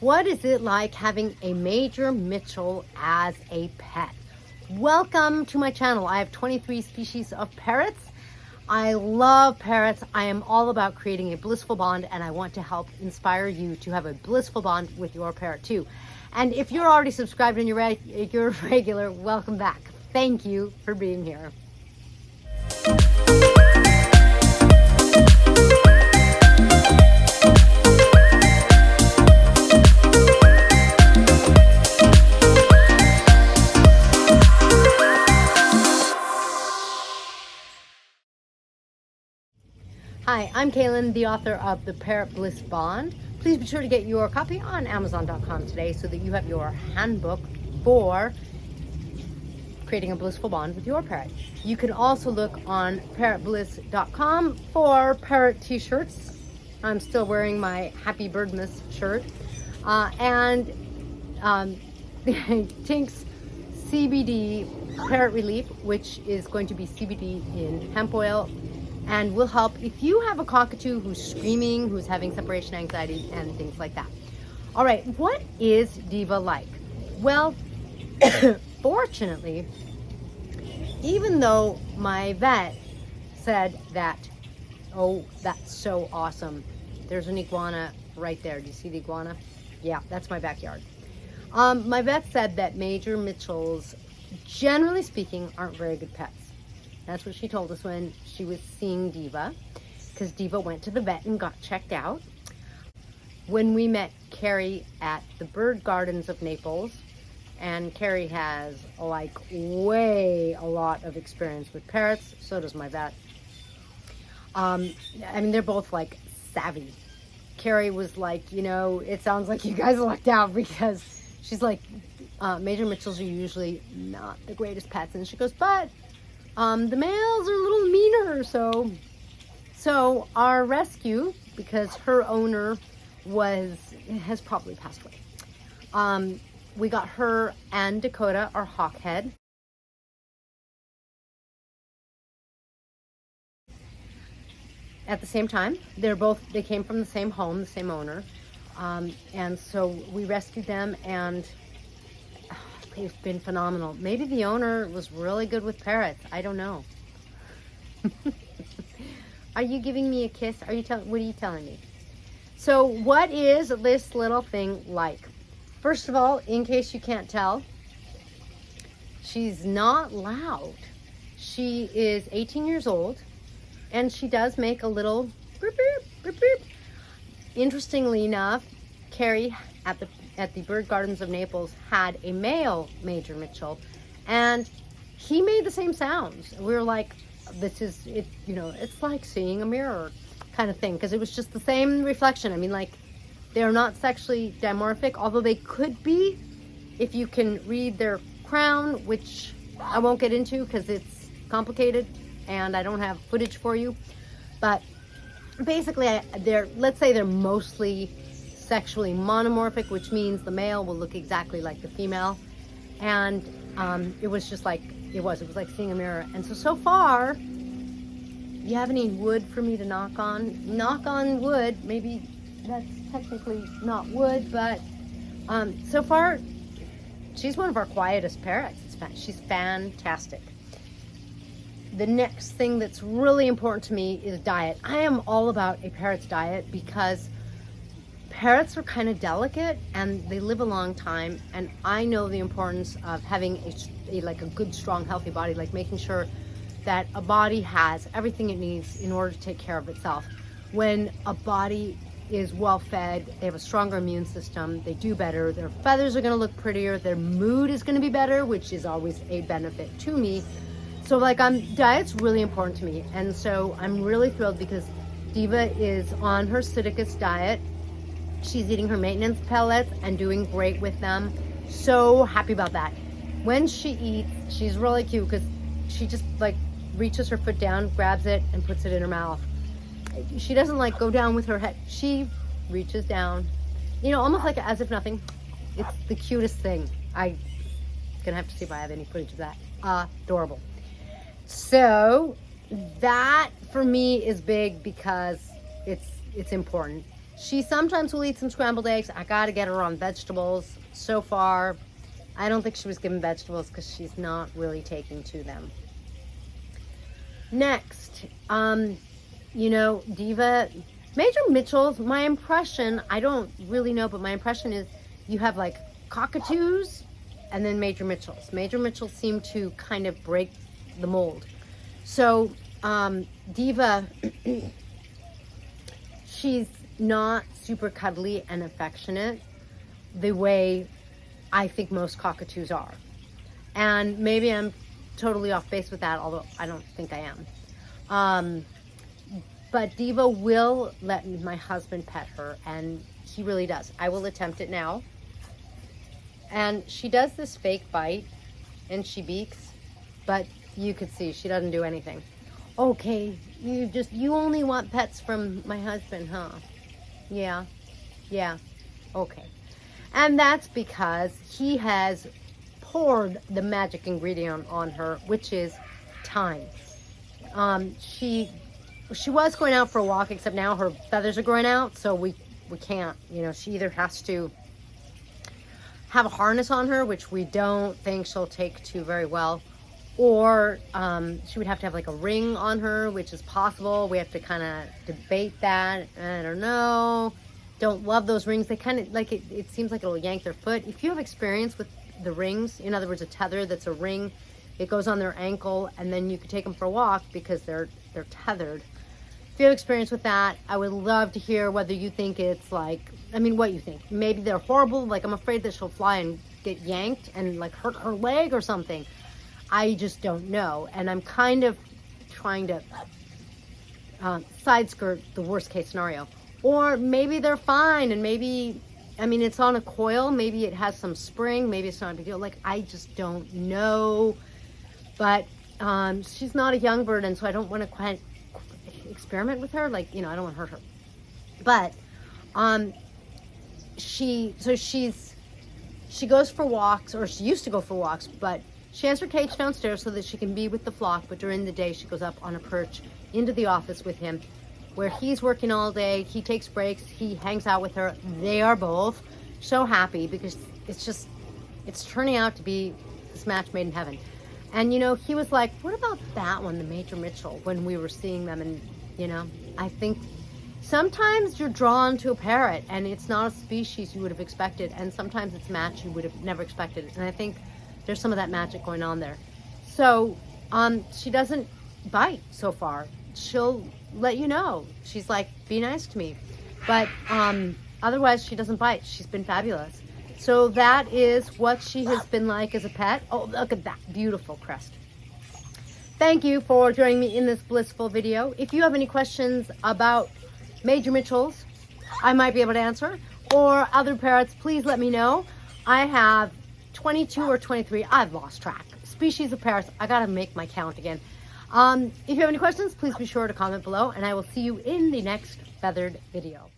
What is it like having a Major Mitchell as a pet? Welcome to my channel. I have 23 species of parrots. I love parrots. I am all about creating a blissful bond, and I want to help inspire you to have a blissful bond with your parrot too. And if you're already subscribed and you're regular, welcome back. Thank you for being here. Hi, I'm Kaylin, the author of The Parrot Bliss Bond. Please be sure to get your copy on Amazon.com today so that you have your handbook for creating a blissful bond with your parrot. You can also look on parrotbliss.com for parrot t-shirts. I'm still wearing my Happy Birdmas shirt. And Tink's CBD Parrot Relief, which is going to be CBD in hemp oil, and will help if you have a cockatoo who's screaming, who's having separation anxiety, and things like that. All right, what is Diva like? Well, fortunately, even though my vet said that, oh, that's so awesome. There's an iguana right there. Do you see the iguana? Yeah, that's my backyard. My vet said that Major Mitchells, generally speaking, aren't very good pets. That's what she told us when she was seeing Diva, because Diva went to the vet and got checked out. When we met Keri at the Bird Gardens of Naples, and Keri has like way a lot of experience with parrots, so does my vet. I mean, they're both like savvy. Keri was like, you know, it sounds like you guys lucked out, because she's like, Major Mitchells are usually not the greatest pets. And she goes, but the males are a little meaner, so our rescue, because her owner has probably passed away. We got her and Dakota, our hawkhead. At the same time, they came from the same home, the same owner, and so we rescued them, and they've been phenomenal. Maybe the owner was really good with parrots. I don't know. Are you giving me a kiss? What are you telling me? So what is this little thing like? First of all, in case you can't tell, she's not loud. She is 18 years old, and she does make a little beep, beep, beep, beep. Interestingly enough, Keri at the Bird Gardens of Naples had a male Major Mitchell, and he made the same sounds. We were like, this is it, you know, it's like seeing a mirror kind of thing, because it was just the same reflection. I mean, like, they're not sexually dimorphic, although they could be if you can read their crown, which I won't get into because it's complicated and I don't have footage for you. But basically, let's say they're mostly sexually monomorphic, which means the male will look exactly like the female. And it was just like, it was like seeing a mirror. And so far, you have any wood for me to knock on? Knock on wood. Maybe that's technically not wood, but so far, she's one of our quietest parrots. She's fantastic. The next thing that's really important to me is diet. I am all about a parrot's diet, because parrots are kind of delicate and they live a long time, and I know the importance of having a good, strong, healthy body, like making sure that a body has everything it needs in order to take care of itself. When a body is well fed, they have a stronger immune system, they do better, their feathers are going to look prettier, their mood is going to be better, which is always a benefit to me. So like, diet's really important to me, and so I'm really thrilled because Diva is on her Sidicus diet. She's eating her maintenance pellets and doing great with them. So happy about that. When she eats, she's really cute, because she just like reaches her foot down, grabs it, and puts it in her mouth. She doesn't like go down with her head. She reaches down, you know, almost like as if nothing. It's the cutest thing. I'm gonna have to see if I have any footage of that. Adorable. So that for me is big, because it's important. She sometimes will eat some scrambled eggs. I gotta get her on vegetables. So far, I don't think she was given vegetables because she's not really taking to them. Next, you know, Diva, Major Mitchell's, my impression, I don't really know, but my impression is you have like Cockatoos and then Major Mitchell's. Major Mitchell's seem to kind of break the mold. So, Diva, she's not super cuddly and affectionate the way I think most Cockatoos are. And maybe I'm totally off base with that, although I don't think I am. But Diva will let my husband pet her, and he really does. I will attempt it now. And she does this fake bite, and she beaks, but you could see she doesn't do anything. Okay, you only want pets from my husband, huh? Yeah, okay. And that's because he has poured the magic ingredient on her, which is time. She was going out for a walk, except now her feathers are growing out, so we can't, you know, she either has to have a harness on her, which we don't think she'll take to very well, or she would have to have like a ring on her, which is possible. We have to kind of debate that. I don't know. Don't love those rings. They kind of like it seems like it'll yank their foot. If you have experience with the rings, in other words, a tether that's a ring, it goes on their ankle, and then you can take them for a walk because they're tethered. If you have experience with that, I would love to hear whether you think it's like, I mean, what you think. Maybe they're horrible. Like, I'm afraid that she'll fly and get yanked and like hurt her leg or something. I just don't know. And I'm kind of trying to side skirt the worst case scenario. Or maybe they're fine, and maybe, I mean, it's on a coil. Maybe it has some spring. Maybe it's not a big deal. Like, I just don't know. But she's not a young bird, and so I don't want to quite experiment with her. Like, you know, I don't want to hurt her. But she goes for walks, or she used to go for walks, but she has her cage downstairs so that she can be with the flock. But during the day, she goes up on a perch into the office with him, where he's working all day. He takes breaks. He hangs out with her. They are both so happy because it's turning out to be this match made in heaven. And, you know, he was like, what about that one, the Major Mitchell, when we were seeing them? And, you know, I think sometimes you're drawn to a parrot and it's not a species you would have expected. And sometimes it's a match you would have never expected. And I think there's some of that magic going on there. So she doesn't bite so far. She'll let you know. She's like, be nice to me. But otherwise, she doesn't bite. She's been fabulous. So that is what she has been like as a pet. Oh, look at that beautiful crest. Thank you for joining me in this blissful video. If you have any questions about Major Mitchell's, I might be able to answer, or other parrots, please let me know. I have 22 or 23, I've lost track, species of parrots. I gotta make my count again. If you have any questions, please be sure to comment below, and I will see you in the next feathered video.